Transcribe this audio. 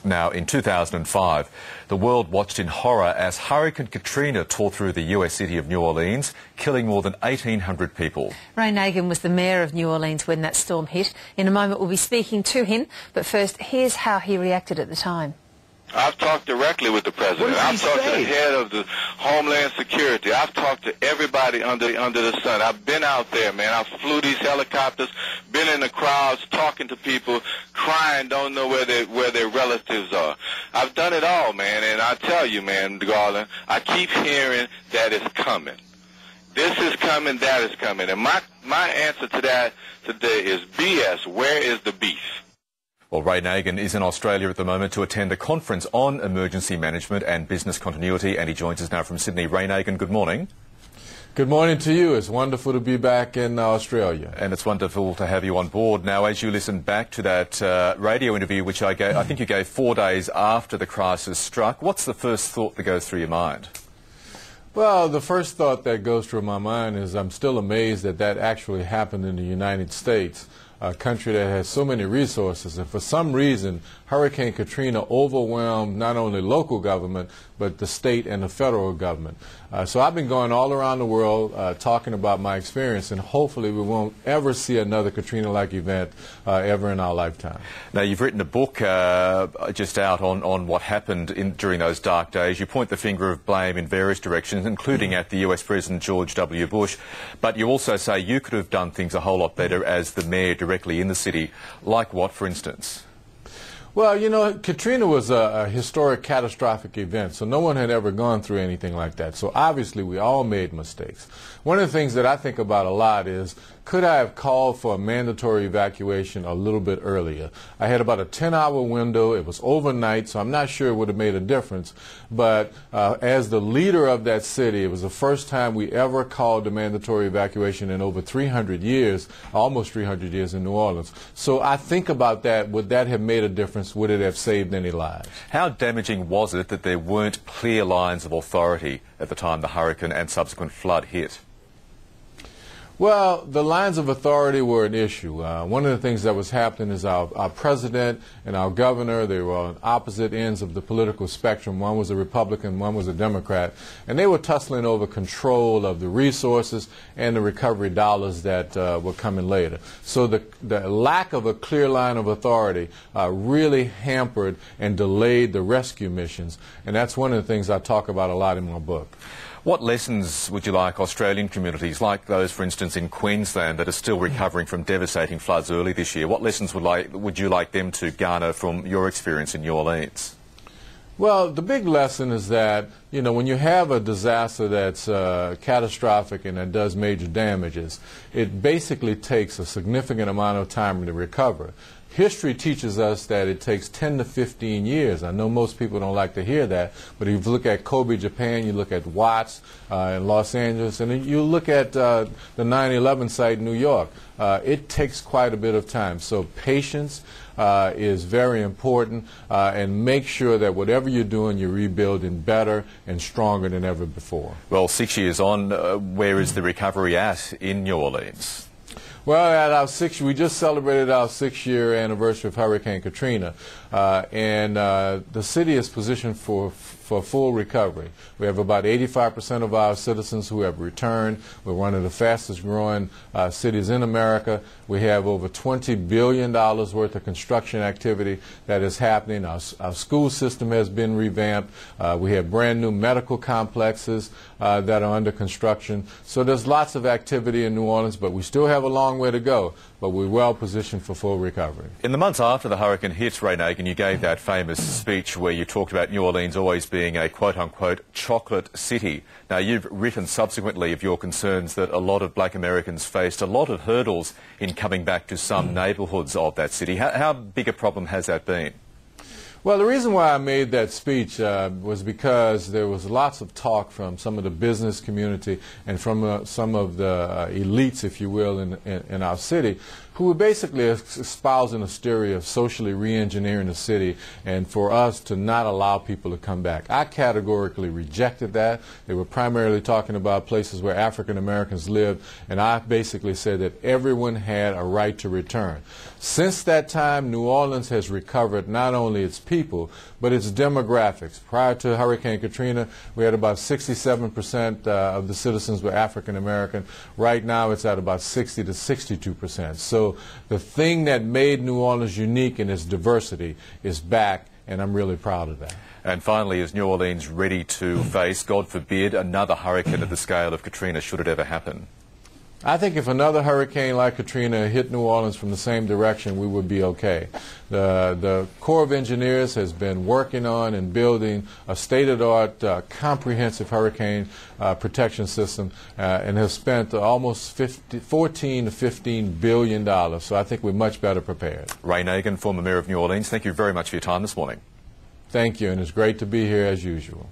Now, in 2005, the world watched in horror as Hurricane Katrina tore through the US city of New Orleans, killing more than 1,800 people. Ray Nagin was the mayor of New Orleans when that storm hit. In a moment, we'll be speaking to him, but first, here's how he reacted at the time. I've talked directly with the president. I've talked to the head of the Homeland Security. I've talked to everybody under the sun. I've been out there, man. I flew these helicopters, been in the crowds, talking to people, crying, don't know where their relatives are. I've done it all, man, and I tell you, man, Garland, I keep hearing that it's coming. This is coming, that is coming. And my answer to that today is BS. Where is the beef? Well, Ray Nagin is in Australia at the moment to attend a conference on emergency management and business continuity, and he joins us now from Sydney. Ray Nagin, good morning. Good morning to you. It's wonderful to be back in Australia. And it's wonderful to have you on board. Now, as you listen back to that radio interview, which I think you gave 4 days after the crisis struck, what's the first thought that goes through your mind? Well, the first thought that goes through my mind is I'm still amazed that that actually happened in the United States, a country that has so many resources, and for some reason Hurricane Katrina overwhelmed not only local government but the state and the federal government. So I've been going all around the world talking about my experience, and hopefully we won't ever see another Katrina-like event ever in our lifetime. Now, you've written a book just out on what happened during those dark days. You point the finger of blame in various directions, including at the US President George W. Bush, but you also say you could have done things a whole lot better as the mayor directly in the city. Like what, for instance? Well, you know, Katrina was a historic, catastrophic event, so no one had ever gone through anything like that. So obviously we all made mistakes. One of the things that I think about a lot is, could I have called for a mandatory evacuation a little bit earlier? I had about a 10-hour window. It was overnight, so I'm not sure it would have made a difference. But as the leader of that city, it was the first time we ever called a mandatory evacuation in over 300 years, almost 300 years in New Orleans. So I think about that. Would that have made a difference? Would it have saved any lives? How damaging was it that there weren't clear lines of authority at the time the hurricane and subsequent flood hit? Well, the lines of authority were an issue. One of the things that was happening is our president and our governor, they were on opposite ends of the political spectrum. One was a Republican, one was a Democrat, and they were tussling over control of the resources and the recovery dollars that were coming later. So the lack of a clear line of authority really hampered and delayed the rescue missions, and that's one of the things I talk about a lot in my book. What lessons would you like Australian communities, like those, for instance, in Queensland that are still recovering from devastating floods early this year, what lessons would you like them to garner from your experience in New Orleans? Well, the big lesson is that, you know, when you have a disaster that's catastrophic and that does major damages, it basically takes a significant amount of time to recover. History teaches us that it takes 10 to 15 years. I know most people don't like to hear that, but if you look at Kobe, Japan, you look at Watts in Los Angeles, and then you look at the 9/11 site in New York, it takes quite a bit of time. So patience is very important, and make sure that whatever you're doing, you're rebuilding better and stronger than ever before. Well, 6 years on, where is the recovery at in New Orleans? Well, at our we just celebrated our 6-year anniversary of Hurricane Katrina, and the city is positioned for full recovery. We have about 85% of our citizens who have returned. We're one of the fastest growing cities in America. We have over $20 billion worth of construction activity that is happening. Our school system has been revamped. We have brand new medical complexes that are under construction. So there's lots of activity in New Orleans, but we still have a long way to go, but we're well positioned for full recovery. In the months after the hurricane hit, Ray Nagin, you gave that famous speech where you talked about New Orleans always being a quote-unquote chocolate city. Now, you've written subsequently of your concerns that a lot of black Americans faced a lot of hurdles in coming back to some neighbourhoods of that city. How big a problem has that been? Well, the reason why I made that speech was because there was lots of talk from some of the business community and from some of the elites, if you will, in our city, who were basically espousing a theory of socially re-engineering the city and for us to not allow people to come back. I categorically rejected that. They were primarily talking about places where African Americans lived, and I basically said that everyone had a right to return. Since that time, New Orleans has recovered not only its people, but its demographics. Prior to Hurricane Katrina, we had about 67% of the citizens were African American. Right now, it's at about 60 to 62%. So the thing that made New Orleans unique in its diversity is back, and I'm really proud of that. And finally, is New Orleans ready to face, God forbid, another hurricane of the scale of Katrina, should it ever happen? I think if another hurricane like Katrina hit New Orleans from the same direction, we would be okay. The Corps of Engineers has been working on and building a state-of-the-art comprehensive hurricane protection system and has spent almost $14 to $15 billion. So I think we're much better prepared. Ray Nagin, former Mayor of New Orleans, thank you very much for your time this morning. Thank you, and it's great to be here as usual.